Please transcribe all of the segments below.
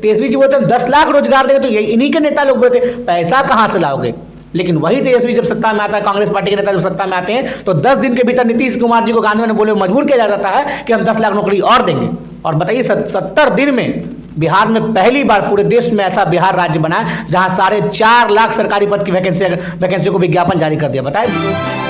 तेजस्वी जी बोलते हैं 10 लाख रोजगार देंगे, तो ये इन्हीं के नेता लोग बोलते पैसा कहाँ से लाओगे। लेकिन वही तेजस्वी जब सत्ता में आता है, कांग्रेस पार्टी के नेता जब सत्ता में आते हैं तो 10 दिन के भीतर नीतीश कुमार जी को गांधी ने बोले मजबूर किया जाता है कि हम 10 लाख नौकरी और देंगे। और बताइए 70 दिन में बिहार में पहली बार पूरे देश में ऐसा बिहार राज्य बना है जहां 4.5 लाख सरकारी पद की वैकेंसी को विज्ञापन जारी कर दिया। बताए।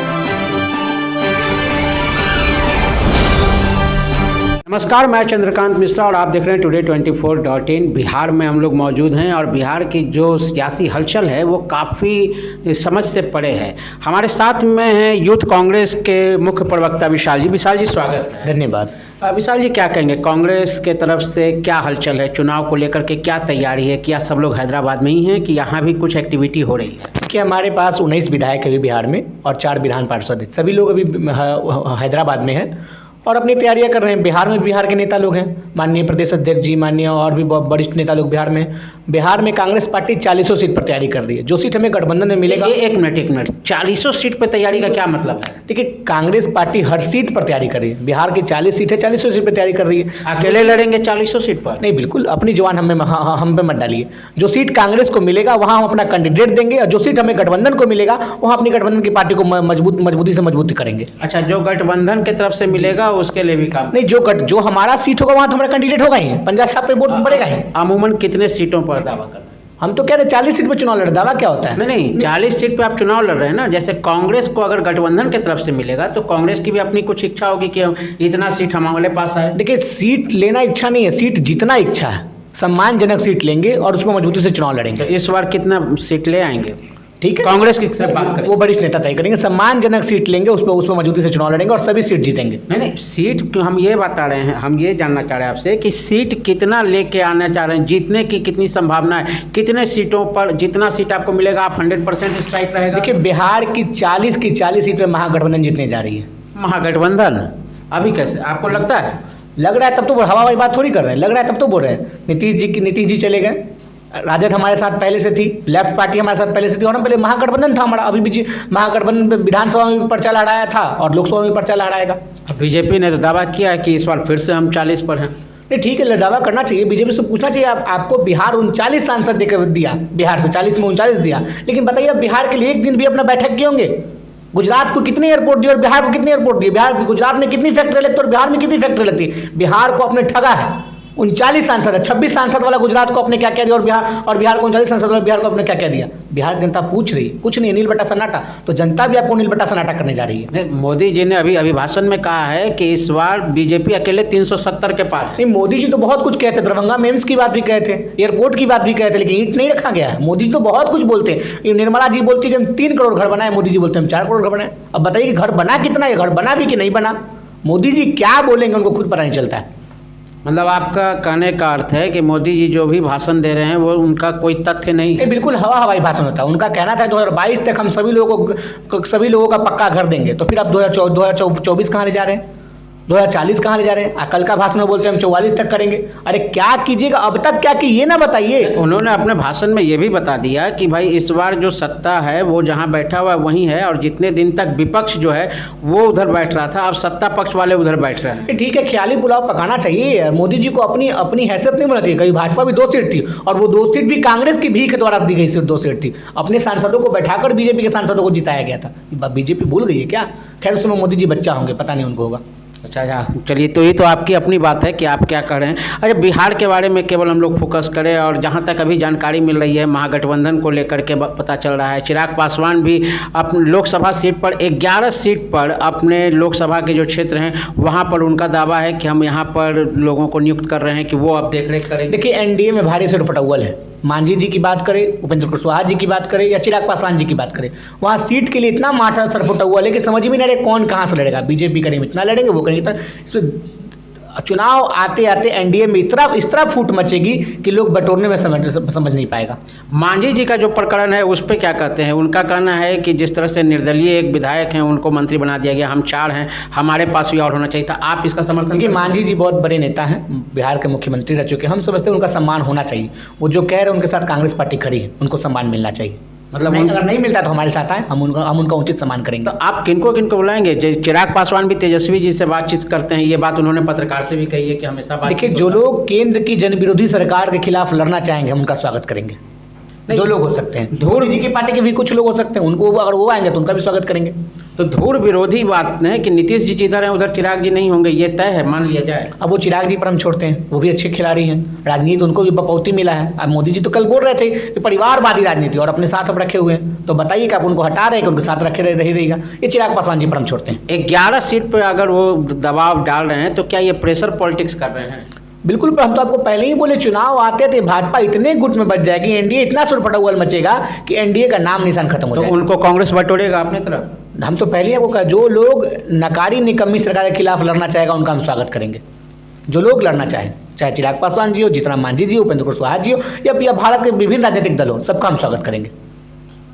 नमस्कार, मैं चंद्रकांत मिश्रा और आप देख रहे हैं टुडे 24.in। बिहार में हम लोग मौजूद हैं और बिहार की जो सियासी हलचल है वो काफ़ी समझ से परे है। हमारे साथ में हैं यूथ कांग्रेस के मुख्य प्रवक्ता विशाल जी। विशाल जी स्वागत है। धन्यवाद। विशाल जी क्या कहेंगे, कांग्रेस के तरफ से क्या हलचल है, चुनाव को लेकर के क्या तैयारी है? क्या सब लोग हैदराबाद में ही हैं कि यहाँ भी कुछ एक्टिविटी हो रही है? कि हमारे पास 19 विधायक अभी बिहार में और 4 विधान पार्षद हैं। सभी लोग अभी हैदराबाद में हैं और अपनी तैयारियां कर रहे हैं। बिहार में बिहार के नेता लोग हैं, माननीय प्रदेश अध्यक्ष जी, माननीय और भी वरिष्ठ नेता लोग बिहार में। बिहार में कांग्रेस पार्टी 40 सीट पर तैयारी कर रही है। जो सीट हमें गठबंधन में मिलेगा। एक मिनट 40 सीट पर तैयारी का क्या मतलब है? देखिए, कांग्रेस पार्टी हर सीट पर तैयारी कर रही है। बिहार की 40 सीट है, 40 सीट पर तैयारी कर रही है। अकेले लड़ेंगे 40 सीट पर? नहीं, बिल्कुल अपनी जवान हम पे मत डालिए। जो सीट कांग्रेस को मिलेगा वहाँ हम अपना कैंडिडेट देंगे और जो सीट हमें गठबंधन को मिलेगा वहाँ अपनी गठबंधन की पार्टी को मजबूती से मजबूती करेंगे। अच्छा, जो गठबंधन की तरफ से मिलेगा उसके लिए भी काम नहीं, जो हमारा सीट होगा वहाँ तो हमारा कैंडिडेट होगा ही, पंजाब छाप पे वोट पड़ेगा ही। अमूमन कितने सीटों पर दावा करना है? हम तो कह रहे 40 सीट पर चुनाव लड़। दावा क्या होता है? नहीं, 40 सीट पे आप चुनाव लड़ रहे हैं ना। जैसे कांग्रेस को अगर गठबंधन की तरफ से मिलेगा तो कांग्रेस की भी अपनी कुछ इच्छा होगी कि इतना सीट हमारे पास आए। देखिए, सीट लेना इच्छा नहीं है, सीट जीतना इच्छा है। सम्मानजनक सीट लेंगे और उसमें मजबूती से चुनाव लड़ेंगे। तो इस बार कितना सीट ले आएंगे? ठीक है, कांग्रेस की सिर्फ बात करें, वो वरिष्ठ नेता तय करेंगे। सम्मानजनक सीट लेंगे, उसमें मजबूती से चुनाव लड़ेंगे और सभी सीट जीतेंगे। नहीं, सीट हम ये बता रहे हैं, हम ये जानना चाह रहे हैं आपसे कि सीट कितना लेके आना चाह रहे हैं, जीतने की कितनी संभावना है, कितने सीटों पर जितना सीट आपको मिलेगा आप 100% स्ट्राइक रहेगा? देखिए, बिहार की 40 सीट पर महागठबंधन जीतने जा रही है। महागठबंधन अभी कैसे आपको लगता है? लग रहा है तब तो हवा बात थोड़ी कर रहे हैं, लग रहा है तब तो बोल रहे हैं। नीतीश जी चले गए, राजद हमारे साथ पहले से थी, लेफ्ट पार्टी हमारे साथ पहले से थी और हम पहले महागठबंधन था हमारा। अभी भी महागठबंधन विधानसभा में भी पर्चा लहराया था और लोकसभा में पर्चा लहराएगा। बीजेपी ने तो दावा किया है कि इस बार फिर से हम 40 पर हैं। नहीं, ठीक है, दावा करना चाहिए, बीजेपी से पूछना चाहिए। आपको बिहार 39 सांसद देकर दिया, बिहार से 40 में 39 दिया, लेकिन बताइए बिहार के लिए एक दिन भी अपना बैठक किए होंगे? गुजरात को कितने एयरपोर्ट दिए और बिहार को कितने एयरपोर्ट दिए? गुजरात में कितनी फैक्ट्री लगती है और बिहार में कितनी फैक्ट्री लगती है? बिहार को अपने ठगा है। 39 सांसद है, 26 सांसद वाला गुजरात को अपने क्या क्या दिया और बिहार को 39 सांसद वाला बिहार को अपने क्या क्या दिया? बिहार जनता पूछ रही है, कुछ नहीं, नील बट्टा सन्नाटा। तो जनता भी आपको नील बट्टा सन्नाटा करने जा रही है। मोदी जी ने अभी भाषण में कहा है कि इस बार बीजेपी अकेले 370 के पार है। नहीं, मोदी जी तो बहुत कुछ कहते, दरभंगा मेम्स की बात भी कहे थे, एयरपोर्ट की बात भी कहे थे, लेकिन ईंट नहीं रखा गया है। मोदी जी तो बहुत कुछ बोलते हैं। निर्मला जी बोलती है कि हम 3 करोड़ घर बनाए, मोदी जी बोलते हैं हम 4 करोड़ घर बनाए। अब बताइए कि घर बना कितना है, घर बना भी कि नहीं बना? मोदी जी क्या बोलेंगे उनको खुद पता नहीं चलता है। मतलब आपका कहने का अर्थ है कि मोदी जी जो भी भाषण दे रहे हैं वो उनका कोई तथ्य नहीं है? बिल्कुल हवाई भाषण होता है। उनका कहना था 2022 तक हम सभी लोगों का पक्का घर देंगे। तो फिर आप 2024 कहाँ ले जा रहे हैं? 2040 कहाँ ले जा रहे हैं? कल का भाषण में बोलते हैं हम 44 तक करेंगे। अरे क्या कीजिएगा? अब तक क्या की ये ना बताइए। उन्होंने अपने भाषण में ये भी बता दिया कि भाई इस बार जो सत्ता है वो जहाँ बैठा हुआ वहीं है और जितने दिन तक विपक्ष जो है वो उधर बैठ रहा था, अब सत्ता पक्ष वाले उधर बैठ रहे हैं। ठीक है, ख्याली पुलाव पकाना चाहिए। मोदी जी को अपनी हैसियत नहीं बोलना चाहिए। कहीं भाजपा भी 2 सीट थी और वो 2 सीट भी कांग्रेस की भीख के द्वारा दी गई सीट 2 सीट थी। अपने सांसदों को बैठाकर बीजेपी के सांसदों को जिताया गया था। बीजेपी भूल गई है क्या? खैर, उसमें मोदी जी बच्चा होंगे, पता नहीं उनको होगा। अच्छा, चलिए, तो ये तो आपकी अपनी बात है कि आप क्या कर रहे हैं। अच्छा, बिहार के बारे में केवल हम लोग फोकस करें और जहाँ तक अभी जानकारी मिल रही है महागठबंधन को लेकर के पता चल रहा है चिराग पासवान भी अपने लोकसभा सीट पर 11 सीट पर अपने लोकसभा के जो क्षेत्र हैं वहाँ पर उनका दावा है कि हम यहाँ पर लोगों को नियुक्त कर रहे हैं कि वो अब देख रेख करें। देखिए, एनडीए में भारी सीट फटौवल है। मांझी जी की बात करें, उपेंद्र कुशवाहा जी की बात करें या चिराग पासवान जी की बात करें, वहाँ सीट के लिए इतना माठा सरफुटा है कि समझ में नहीं आ रहा कौन कहाँ से लड़ेगा। बीजेपी करेंगे इतना लड़ेंगे, वो करेंगे इतना। इसमें चुनाव आते आते एनडीए में इस तरह फूट मचेगी कि लोग बटोरने में समझ नहीं पाएगा। मांझी जी का जो प्रकरण है उस पर क्या कहते हैं? उनका कहना है कि जिस तरह से निर्दलीय एक विधायक हैं उनको मंत्री बना दिया गया, हम 4 हैं, हमारे पास भी और होना चाहिए था। आप इसका समर्थन? क्योंकि मांझी जी बहुत बड़े नेता हैं, बिहार के मुख्यमंत्री रह चुके हैं, हम समझते हैं उनका सम्मान होना चाहिए। वो जो कह रहे हैं उनके साथ कांग्रेस पार्टी खड़ी है, उनको सम्मान मिलना चाहिए। मतलब नहीं, अगर नहीं मिलता तो हमारे साथ आए, हम उनका उचित सम्मान करेंगे। तो आप किनको किनको बुलाएंगे? चिराग पासवान भी तेजस्वी जी से बातचीत करते हैं, ये बात उन्होंने पत्रकार से भी कही है कि हमेशा बात। देखिए, जो लोग केंद्र की जनविरोधी सरकार के खिलाफ लड़ना चाहेंगे हम उनका स्वागत करेंगे। जो लोग हो सकते हैं, धूड़ जी की पार्टी के भी कुछ लोग हो सकते हैं, उनको अगर वो आएंगे तो उनका भी स्वागत करेंगे। तो धूड़ विरोधी बात है कि नीतीश जी जिधर हैं उधर चिराग जी नहीं होंगे, ये तय है, मान लिया जाए। अब वो चिराग जी पर हम छोड़ते हैं, वो भी अच्छे खिलाड़ी हैं, राजनीति उनको भी बपौती मिला है। अब मोदी जी तो कल बोल रहे थे कि परिवारवादी राजनीति और अपने साथ अब रखे हुए हैं, तो बताइए कि आप उनको हटा रहे हैं कि उनके साथ रखे रहेगा। ये चिराग पासवान जी पर हम छोड़ते हैं। 11 सीट पर अगर वो दबाव डाल रहे हैं तो क्या ये प्रेशर पॉलिटिक्स कर रहे हैं? बिल्कुल, पर हम तो आपको पहले ही बोले चुनाव आते थे भाजपा इतने गुट में बच जाएगी, एनडीए इतना सुरपटाउल मचेगा कि एनडीए का नाम निशान खत्म हो तो जाएगा। उनको कांग्रेस बटोरेगा अपने तरफ। हम तो पहले ही आपको कहा, जो लोग नकारी निकम्मी सरकार के खिलाफ लड़ना चाहेगा उनका हम स्वागत करेंगे। जो लोग लड़ना चाहें, चाहे चिराग पासवान जी हो, जीतन मांझी जी हो, उपेंद्र कुशवाहा जी हो, या भारत के विभिन्न राजनीतिक दल हो, सबका हम स्वागत करेंगे।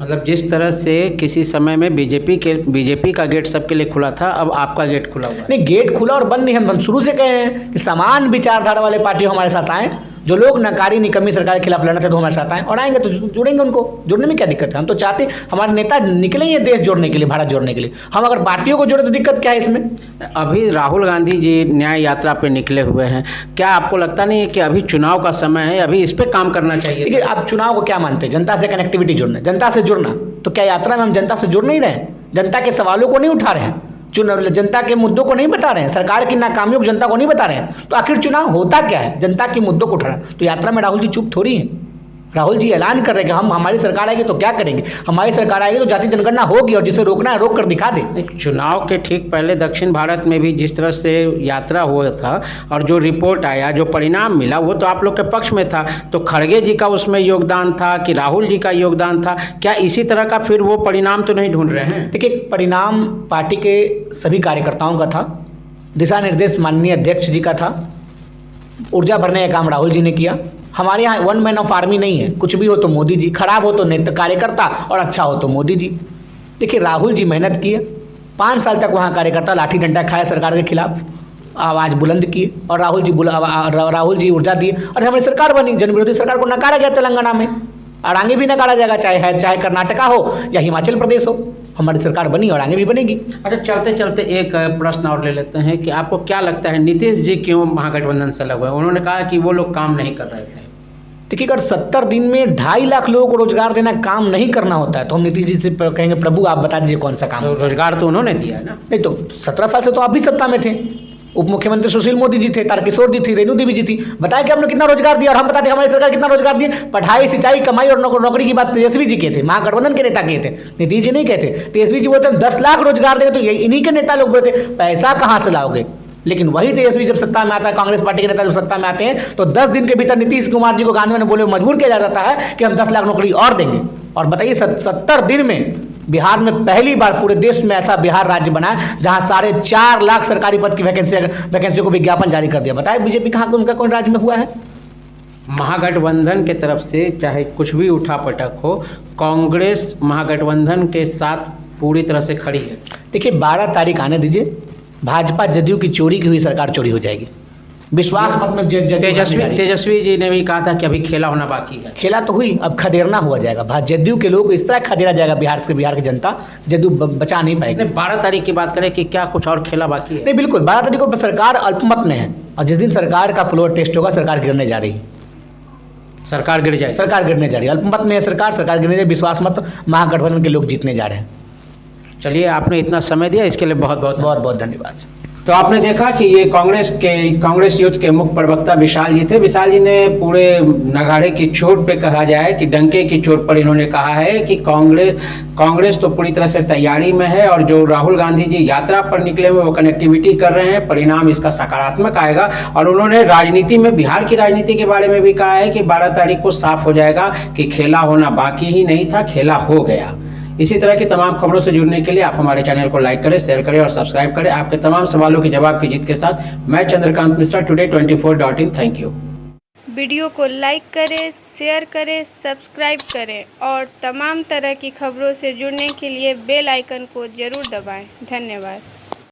मतलब जिस तरह से किसी समय में बीजेपी का गेट सबके लिए खुला था, अब आपका गेट खुला हुआ है। नहीं, गेट खुला और बंद नहीं, हम शुरू से कहे हैं कि समान विचारधारा वाले पार्टी हमारे साथ आए। जो लोग नकारी निकम्मी सरकार के खिलाफ लड़ना चाहते हैं हमारे साथ आए, और आएंगे तो जुड़ेंगे। उनको जुड़ने में क्या दिक्कत है? हम तो चाहते हमारे नेता निकले ही देश जोड़ने के लिए, भारत जोड़ने के लिए। हम अगर पार्टियों को जोड़े तो दिक्कत क्या है इसमें? अभी राहुल गांधी जी न्याय यात्रा पे निकले हुए हैं, क्या आपको लगता नहीं है कि अभी चुनाव का समय है, अभी इस पे काम करना चाहिए? देखिए, आप चुनाव को क्या मानते हैं? जनता से कनेक्टिविटी जोड़ना, जनता से जुड़ना। तो क्या यात्रा में हम जनता से जुड़ नहीं रहे हैं? जनता के सवालों को नहीं उठा रहे हैं, जनता के मुद्दों को नहीं बता रहे हैं, सरकार की नाकामियों को जनता को नहीं बता रहे हैं, तो आखिर चुनाव होता क्या है? जनता के मुद्दों को उठाना। तो यात्रा में राहुल जी चुप थोड़ी हैं। राहुल जी ऐलान कर रहे हैं कि हमारी सरकार आएगी तो क्या करेंगे, हमारी सरकार आएगी तो जाति जनगणना होगी और जिसे रोकना है रोक कर दिखा दे। चुनाव के ठीक पहले दक्षिण भारत में भी जिस तरह से यात्रा हुआ था और जो रिपोर्ट आया, जो परिणाम मिला, वो तो आप लोग के पक्ष में था। तो खड़गे जी का उसमें योगदान था कि राहुल जी का योगदान था? क्या इसी तरह का फिर वो परिणाम तो नहीं ढूंढ रहे हैं? देखिए, परिणाम पार्टी के सभी कार्यकर्ताओं का था, दिशा निर्देश माननीय अध्यक्ष जी का था, ऊर्जा भरने का काम राहुल जी ने किया। हमारे यहाँ वन मैन ऑफ आर्मी नहीं है, कुछ भी हो तो मोदी जी, खराब हो तो नेता कार्यकर्ता और अच्छा हो तो मोदी जी। देखिए, राहुल जी मेहनत किए, 5 साल तक वहाँ कार्यकर्ता लाठी डंडा खाया सरकार के खिलाफ, आवाज़ बुलंद किए, और राहुल जी ऊर्जा दिए और हमारी सरकार बनी। जनविरोधी सरकार को नकारा गया तेलंगाना में, और आगे भी नकारा जाएगा, चाहे कर्नाटका हो या हिमाचल प्रदेश हो। हमारी सरकार बनी और आगे भी बनेगी। अच्छा, चलते चलते एक प्रश्न और ले लेते हैं कि आपको क्या लगता है नीतीश जी क्यों महागठबंधन से लगे? उन्होंने कहा कि वो लोग काम नहीं कर रहे थे। देखिए, अगर 70 दिन में 2.5 लाख लोगों को रोजगार देना काम नहीं करना होता है तो हम नीतीश जी से कहेंगे प्रभु आप बता दीजिए कौन सा काम। तो रोजगार तो उन्होंने दिया है ना। नहीं तो 17 साल से तो आप भी सत्ता में थे, उप मुख्यमंत्री सुशील मोदी जी थे, तारकिशोर जी थी, रेणु देवी जी थी। बताया कि हमने कितना रोजगार दिया, और हम बताते हमारी सरकार कितना रोजगार दिए। पढ़ाई, सिंचाई, कमाई और नौकरी की बात तेजस्वी जी कहते, महागठबंधन के नेता कहते, नीतीश जी नहीं कहते। तेजस्वी जी बोलते हम 10 लाख रोजगार देंगे, तो इन्हीं के नेता लोग बोलते पैसा कहाँ से लाओगे? लेकिन वही तेजस्वी जब सत्ता में आता है, कांग्रेस पार्टी के नेता जब सत्ता में आते हैं तो 10 दिन के भीतर नीतीश कुमार जी को गांधी ने बोले मजबूर किया जाता है कि हम 10 लाख नौकरी और देंगे। और बताइए 70 दिन में बिहार में पहली बार पूरे देश में ऐसा बिहार राज्य बना है जहां 4.5 लाख सरकारी पद की वैकेंसी को विज्ञापन जारी कर दिया। बताइए बीजेपी कहाँ उनका कोई राज्य में हुआ है? महागठबंधन के तरफ से चाहे कुछ भी उठापटक हो, कांग्रेस महागठबंधन के साथ पूरी तरह से खड़ी है। देखिए, 12 तारीख आने दीजिए, भाजपा जदयू की चोरी की हुई सरकार चोरी हो जाएगी। विश्वास मत में तेजस्वी जी ने भी कहा था कि अभी खेला होना बाकी है। खेला तो हुई, अब खदेरना हुआ जाएगा। जदयू के लोग इस तरह खदेरा जाएगा बिहार की जनता, जदयू बचा नहीं पाएगी। 12 तारीख की बात करें कि क्या कुछ और खेला बाकी है? नहीं, बिल्कुल 12 तारीख को सरकार अल्पमत में है, और जिस दिन सरकार का फ्लोर टेस्ट होगा सरकार गिरने जा रही है। सरकार गिर जाए, सरकार गिरने जा रही है। अल्पमत में है सरकार गिरने जा रही है। विश्वास मत महागठबंधन के लोग जीतने जा रहे हैं। चलिए, आपने इतना समय दिया इसके लिए बहुत बहुत धन्यवाद। तो आपने देखा कि ये कांग्रेस यूथ के मुख्य प्रवक्ता विशाल जी थे। विशाल जी ने पूरे नगाड़े की चोट पे कहा जाए कि डंके की चोट पर इन्होंने कहा है कि कांग्रेस तो पूरी तरह से तैयारी में है, और जो राहुल गांधी जी यात्रा पर निकले हुए वो कनेक्टिविटी कर रहे हैं, परिणाम इसका सकारात्मक आएगा। और उन्होंने राजनीति में, बिहार की राजनीति के बारे में भी कहा है कि 12 तारीख को साफ हो जाएगा कि खेला होना बाकी ही नहीं था, खेला हो गया। इसी तरह की तमाम खबरों से जुड़ने के लिए आप हमारे चैनल को लाइक करें, शेयर करें और सब्सक्राइब करें। आपके तमाम सवालों के जवाब की जीत के साथ मैं Chandrakant Mishra, today24.in। Thank you. Video को लाइक करें, शेयर करें, सब्सक्राइब करें और तमाम तरह की खबरों से जुड़ने के लिए बेल आइकन को ज़रूर दबाएं। धन्यवाद।